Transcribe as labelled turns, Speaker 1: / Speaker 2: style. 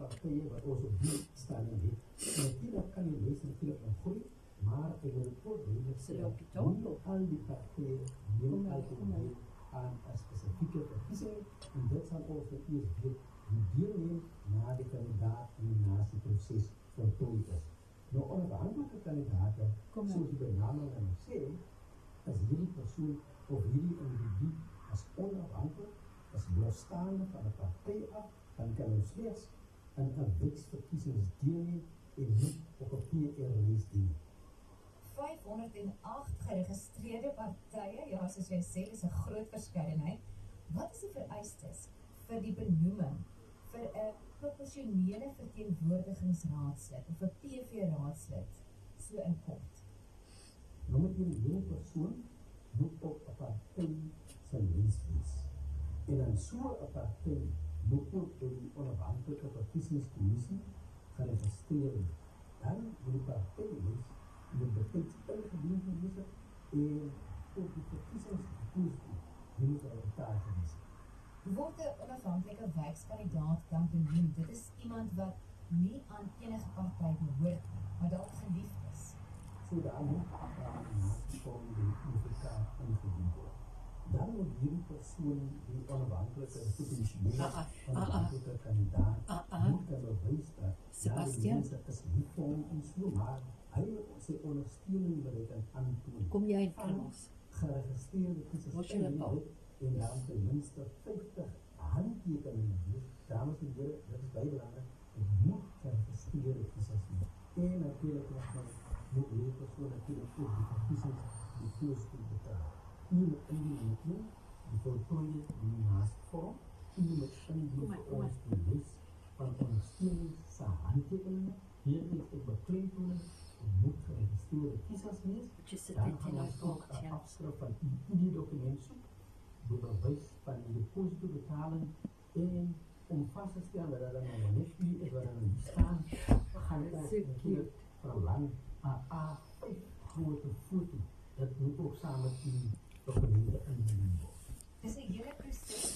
Speaker 1: partijen wat onze doelstelling heeft. En natuurlijk kan je lezen natuurlijk nog groeien, maar ik wil het ook duidelijk zeggen, niet al die partijen nemen altijd deel aan een specifieke verkiezing. En dat zal onze eerst die deelnemen na de kandidaat-nominatieproces voltooid is. Nou, onafhankelijke kandidaten, zoals de naam al zegt, als jullie persoon of jullie individu als onafhankelijk, als losstaande van de partij af, dan kan u slechts aan een wetsverkiezing deelnemen en niet op een PR-lijst dienen.
Speaker 2: 508 geregistreerde partye, ja, soos jy sê, is 'n groot verskeidenheid. Wat is die vereistes vir die benoeming vir 'n proporsionele verteenwoordigingsraadslid of 'n PV-raadslid, so in kort?
Speaker 1: Nou moet die persoon moet op 'n partij se lys wees. En dan so 'n partij moet ook door die onafhanklike verkiesingskommissie geregistreer word. Dan moet die partijlys moet betyds ingedien wees en ook die verkiesingskommissie moet resultate wees.
Speaker 2: Word 'n onafhanklike wijkskandidaat dan benoem? Dit is iemand wat nie aan enige partij behoort nie, maar dalk geliefd is.
Speaker 1: So daar moet voor die UVK ingedien word. Dan moet hierdie persoon die onafhanklike potentiële onafhanklike kandidaat moet kan bewys dat
Speaker 3: Sebastian,
Speaker 1: mense is lief vir hom en so, maar hy moet sy ondersteuning bereid aantoon.
Speaker 3: kom jy in Engels?
Speaker 1: Geregistreerde kiesers
Speaker 3: Wat jy bepaal?
Speaker 1: en dan ten minste 50 handtekeningen wees. Dames en heren, dat is baie belangrijk. Het moet geregistreerde kiesers wees. En natuurlijk nog moet die persoon natuurlijk ook die verkiezings die voorstel betalen. U moet indien die voltooide nominatievorm. U moet indien vir ons die lijst van ondersteuning sy handtekeningen. Hier is ek beklemtoning. Het moet geregistreerde kiesers wees. Dan gaan ons ook een afskrif van uw ID-document zoeken. De bewijs van die depositobetaling en om vast te stellen dat er nog een nichtje is waar er niet staan, gaan we ook een keer verlangen aan A5 grote foto. Dat moet ook samen met die documenten ingediend worden.
Speaker 2: Dis 'n hele proses